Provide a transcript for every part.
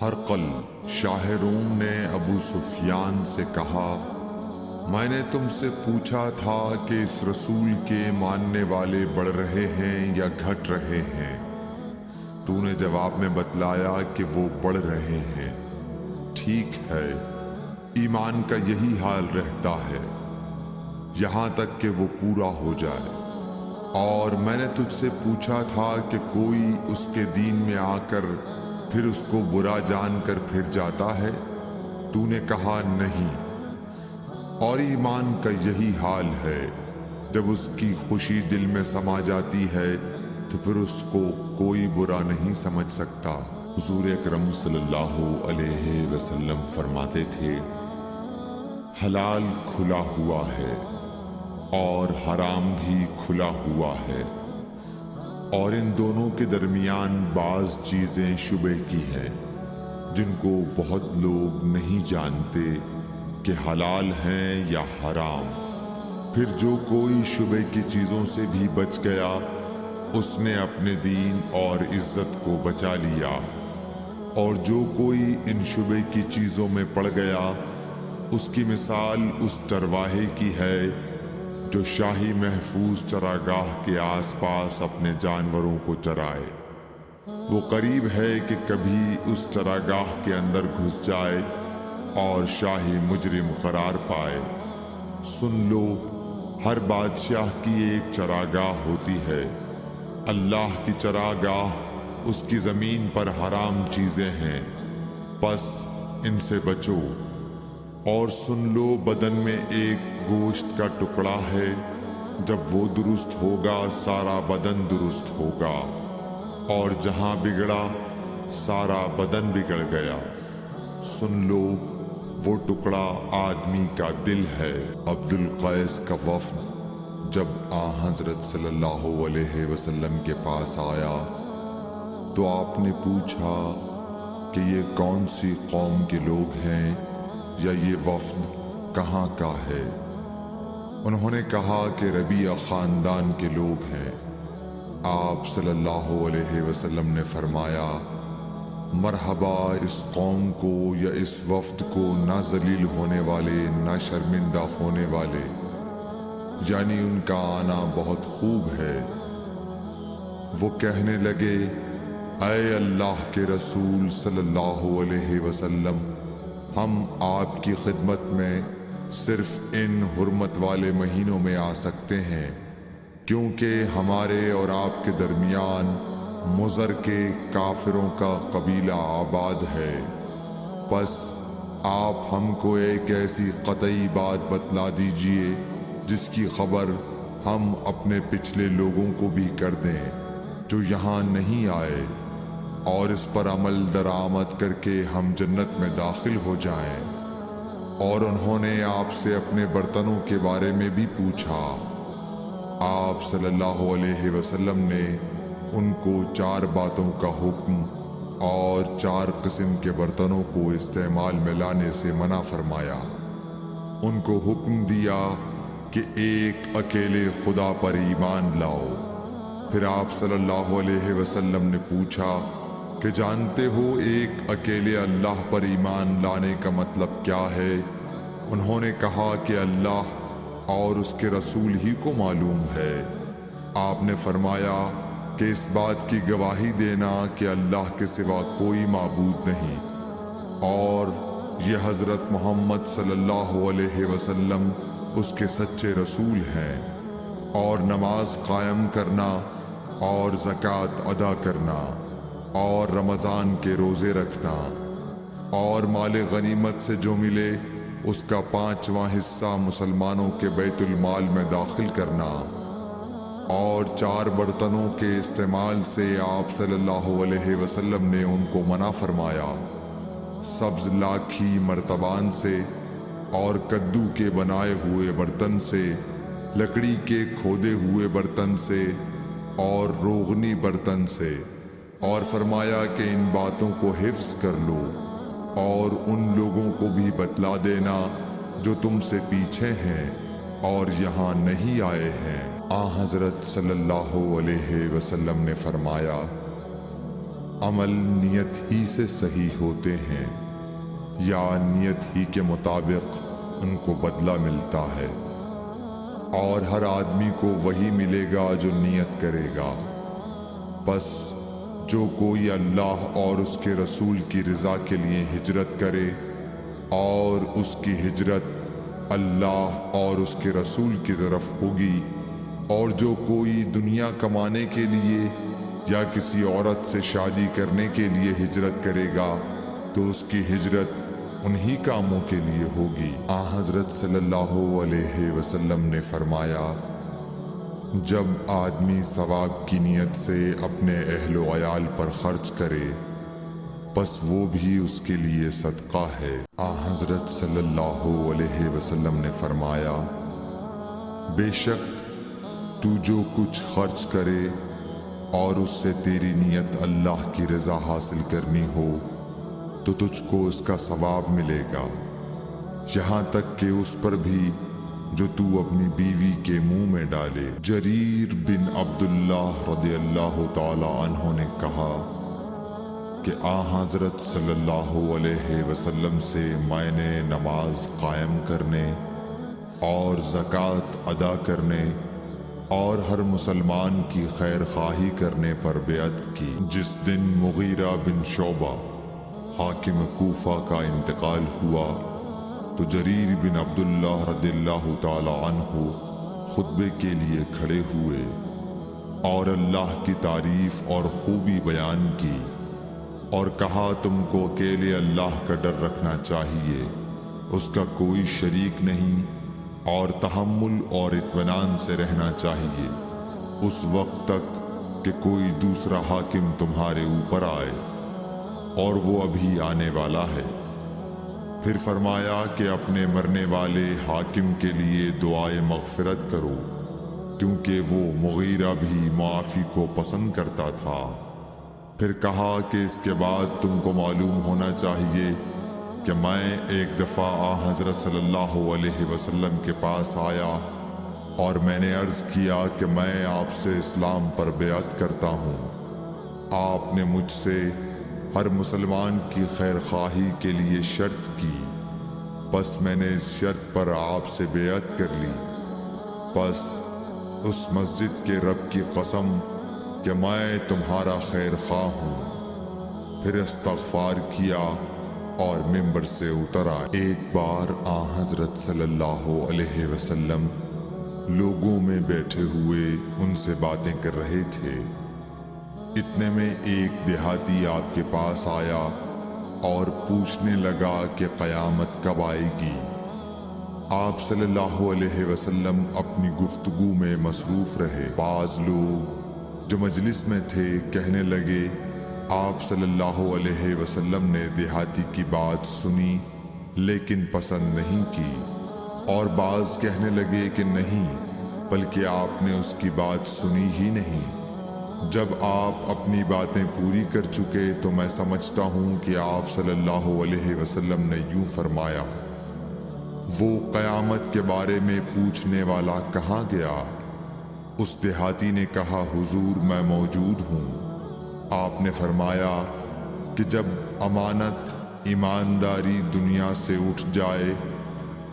ہرقل شاہ روم نے ابو سفیان سے کہا، میں نے تم سے پوچھا تھا کہ اس رسول کے ماننے والے بڑھ رہے ہیں یا گھٹ رہے ہیں؟ تو نے جواب میں بتلایا کہ وہ بڑھ رہے ہیں۔ ٹھیک ہے، ایمان کا یہی حال رہتا ہے یہاں تک کہ وہ پورا ہو جائے۔ اور میں نے تجھ سے پوچھا تھا کہ کوئی اس کے دین میں آ کر پھر اس کو برا جان کر پھر جاتا ہے؟ تو نے کہا نہیں۔ اور ایمان کا یہی حال ہے، جب اس کی خوشی دل میں سما جاتی ہے تو پھر اس کو کوئی برا نہیں سمجھ سکتا۔ حضور اکرم صلی اللہ علیہ وسلم فرماتے تھے، حلال کھلا ہوا ہے اور حرام بھی کھلا ہوا ہے، اور ان دونوں کے درمیان بعض چیزیں شبہ کی ہیں جن کو بہت لوگ نہیں جانتے کہ حلال ہیں یا حرام۔ پھر جو کوئی شبہ کی چیزوں سے بھی بچ گیا اس نے اپنے دین اور عزت کو بچا لیا، اور جو کوئی ان شبہ کی چیزوں میں پڑ گیا اس کی مثال اس چرواہے کی ہے جو شاہی محفوظ چراگاہ کے آس پاس اپنے جانوروں کو چرائے۔ وہ قریب ہے کہ کبھی اس چراگاہ کے اندر گھس جائے اور شاہی مجرم قرار پائے۔ سن لو، ہر بادشاہ کی ایک چراگاہ ہوتی ہے۔ اللہ کی چراگاہ اس کی زمین پر حرام چیزیں ہیں، پس ان سے بچو۔ اور سن لو، بدن میں ایک گوشت کا ٹکڑا ہے، جب وہ درست ہوگا سارا بدن درست ہوگا، اور جہاں بگڑا سارا بدن بگڑ گیا۔ سن لو، وہ ٹکڑا آدمی کا دل ہے۔ عبد القیس کا وفد جب حضرت صلی اللہ علیہ وسلم کے پاس آیا تو آپ نے پوچھا کہ یہ کون سی قوم کے لوگ ہیں یا یہ وفد کہاں کا ہے؟ انہوں نے کہا کہ ربیعہ خاندان کے لوگ ہیں۔ آپ صلی اللہ علیہ وسلم نے فرمایا، مرحبا اس قوم کو یا اس وفد کو، نہ ذلیل ہونے والے نہ شرمندہ ہونے والے، یعنی ان کا آنا بہت خوب ہے۔ وہ کہنے لگے، اے اللہ کے رسول صلی اللہ علیہ وسلم، ہم آپ کی خدمت میں صرف ان حرمت والے مہینوں میں آ سکتے ہیں، کیونکہ ہمارے اور آپ کے درمیان مضر کے کافروں کا قبیلہ آباد ہے۔ پس آپ ہم کو ایک ایسی قطعی بات بتلا دیجئے جس کی خبر ہم اپنے پچھلے لوگوں کو بھی کر دیں جو یہاں نہیں آئے، اور اس پر عمل درآمد کر کے ہم جنت میں داخل ہو جائیں۔ اور انہوں نے آپ سے اپنے برتنوں کے بارے میں بھی پوچھا۔ آپ صلی اللہ علیہ وسلم نے ان کو 4 باتوں کا حکم اور 4 قسم کے برتنوں کو استعمال میں لانے سے منع فرمایا۔ ان کو حکم دیا کہ ایک اکیلے خدا پر ایمان لاؤ۔ پھر آپ صلی اللہ علیہ وسلم نے پوچھا کہ جانتے ہو ایک اکیلے اللہ پر ایمان لانے کا مطلب کیا ہے؟ انہوں نے کہا کہ اللہ اور اس کے رسول ہی کو معلوم ہے۔ آپ نے فرمایا کہ اس بات کی گواہی دینا کہ اللہ کے سوا کوئی معبود نہیں، اور یہ حضرت محمد صلی اللہ علیہ وسلم اس کے سچے رسول ہیں، اور نماز قائم کرنا اور زکوٰۃ ادا کرنا اور رمضان کے روزے رکھنا، اور مال غنیمت سے جو ملے اس کا 5واں حصہ مسلمانوں کے بیت المال میں داخل کرنا، اور 4 برتنوں کے استعمال سے آپ صلی اللہ علیہ وسلم نے ان کو منع فرمایا، سبز لاکھی مرتبان سے، اور کدو کے بنائے ہوئے برتن سے، لکڑی کے کھودے ہوئے برتن سے، اور روغنی برتن سے، اور فرمایا کہ ان باتوں کو حفظ کر لو اور ان لوگوں کو بھی بتلا دینا جو تم سے پیچھے ہیں اور یہاں نہیں آئے ہیں۔ حضرت صلی اللہ علیہ وسلم نے فرمایا، عمل نیت ہی سے صحیح ہوتے ہیں یا نیت ہی کے مطابق ان کو بدلہ ملتا ہے، اور ہر آدمی کو وہی ملے گا جو نیت کرے گا۔ بس جو کوئی اللہ اور اس کے رسول کی رضا کے لیے ہجرت کرے اور اس کی ہجرت اللہ اور اس کے رسول کی طرف ہوگی، اور جو کوئی دنیا کمانے کے لیے یا کسی عورت سے شادی کرنے کے لیے ہجرت کرے گا تو اس کی ہجرت انہی کاموں کے لیے ہوگی۔ حضرت صلی اللہ علیہ وسلم نے فرمایا، جب آدمی ثواب کی نیت سے اپنے اہل و عیال پر خرچ کرے بس وہ بھی اس کے لیے صدقہ ہے۔ حضرت صلی اللہ علیہ وسلم نے فرمایا، بے شک تو جو کچھ خرچ کرے اور اس سے تیری نیت اللہ کی رضا حاصل کرنی ہو تو تجھ کو اس کا ثواب ملے گا، یہاں تک کہ اس پر بھی جو تو اپنی بیوی کے منہ میں ڈالے۔ جریر بن عبداللہ رضی اللہ تعالی عنہ نے کہا کہ حضرت صلی اللہ علیہ وسلم سے میں نے نماز قائم کرنے اور زکوٰۃ ادا کرنے اور ہر مسلمان کی خیر خواہی کرنے پر بیعت کی۔ جس دن مغیرہ بن شعبہ حاکم کوفہ کا انتقال ہوا تو جریر بن عبداللہ رضی اللہ تعالی عنہ خطبے کے لیے کھڑے ہوئے اور اللہ کی تعریف اور خوبی بیان کی اور کہا، تم کو اکیلے اللہ کا ڈر رکھنا چاہیے، اس کا کوئی شریک نہیں، اور تحمل اور اطمینان سے رہنا چاہیے اس وقت تک کہ کوئی دوسرا حاکم تمہارے اوپر آئے، اور وہ ابھی آنے والا ہے۔ پھر فرمایا کہ اپنے مرنے والے حاکم کے لیے دعائے مغفرت کرو، کیونکہ وہ مغیرہ بھی معافی کو پسند کرتا تھا۔ پھر کہا کہ اس کے بعد تم کو معلوم ہونا چاہیے کہ میں ایک دفعہ حضرت صلی اللہ علیہ وسلم کے پاس آیا اور میں نے عرض کیا کہ میں آپ سے اسلام پر بیعت کرتا ہوں۔ آپ نے مجھ سے ہر مسلمان کی خیر خواہی کے لیے شرط کی، بس میں نے اس شرط پر آپ سے بیعت کر لی۔ بس اس مسجد کے رب کی قسم کہ میں تمہارا خیر خواہ ہوں۔ پھر استغفار کیا اور ممبر سے اتر آئے۔ ایک بار حضرت صلی اللہ علیہ وسلم لوگوں میں بیٹھے ہوئے ان سے باتیں کر رہے تھے، اتنے میں ایک دیہاتی آپ کے پاس آیا اور پوچھنے لگا کہ قیامت کب آئے گی؟ آپ صلی اللہ علیہ وسلم اپنی گفتگو میں مصروف رہے۔ بعض لوگ جو مجلس میں تھے کہنے لگے، آپ صلی اللہ علیہ وسلم نے دیہاتی کی بات سنی لیکن پسند نہیں کی، اور بعض کہنے لگے کہ نہیں، بلکہ آپ نے اس کی بات سنی ہی نہیں۔ جب آپ اپنی باتیں پوری کر چکے تو میں سمجھتا ہوں کہ آپ صلی اللہ علیہ وسلم نے یوں فرمایا، وہ قیامت کے بارے میں پوچھنے والا کہاں گیا؟ اس دیہاتی نے کہا، حضور میں موجود ہوں۔ آپ نے فرمایا کہ جب امانت ایمانداری دنیا سے اٹھ جائے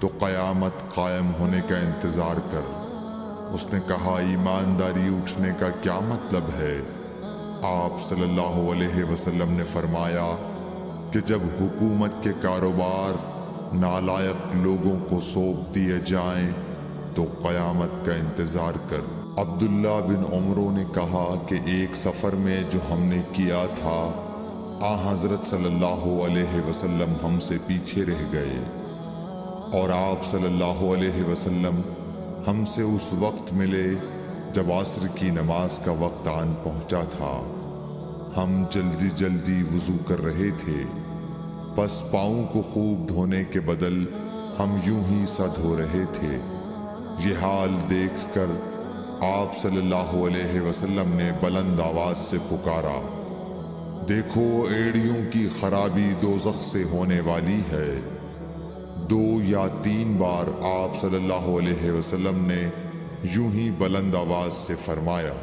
تو قیامت قائم ہونے کا انتظار کر۔ اس نے کہا، ایمانداری اٹھنے کا کیا مطلب ہے؟ آپ صلی اللہ علیہ وسلم نے فرمایا کہ جب حکومت کے کاروبار نالائق لوگوں کو سونپ دیے جائیں تو قیامت کا انتظار کر۔ عبداللہ بن عمر نے کہا کہ ایک سفر میں جو ہم نے کیا تھا، حضرت صلی اللہ علیہ وسلم ہم سے پیچھے رہ گئے، اور آپ صلی اللہ علیہ وسلم ہم سے اس وقت ملے جب عصر کی نماز کا وقت آن پہنچا تھا۔ ہم جلدی جلدی وضو کر رہے تھے، بس پاؤں کو خوب دھونے کے بدل ہم یوں ہی سا دھو رہے تھے۔ یہ حال دیکھ کر آپ صلی اللہ علیہ وسلم نے بلند آواز سے پکارا، دیکھو ایڑیوں کی خرابی دوزخ سے ہونے والی ہے۔ 2 یا 3 بار آپ صلی اللہ علیہ وسلم نے یوں ہی بلند آواز سے فرمایا۔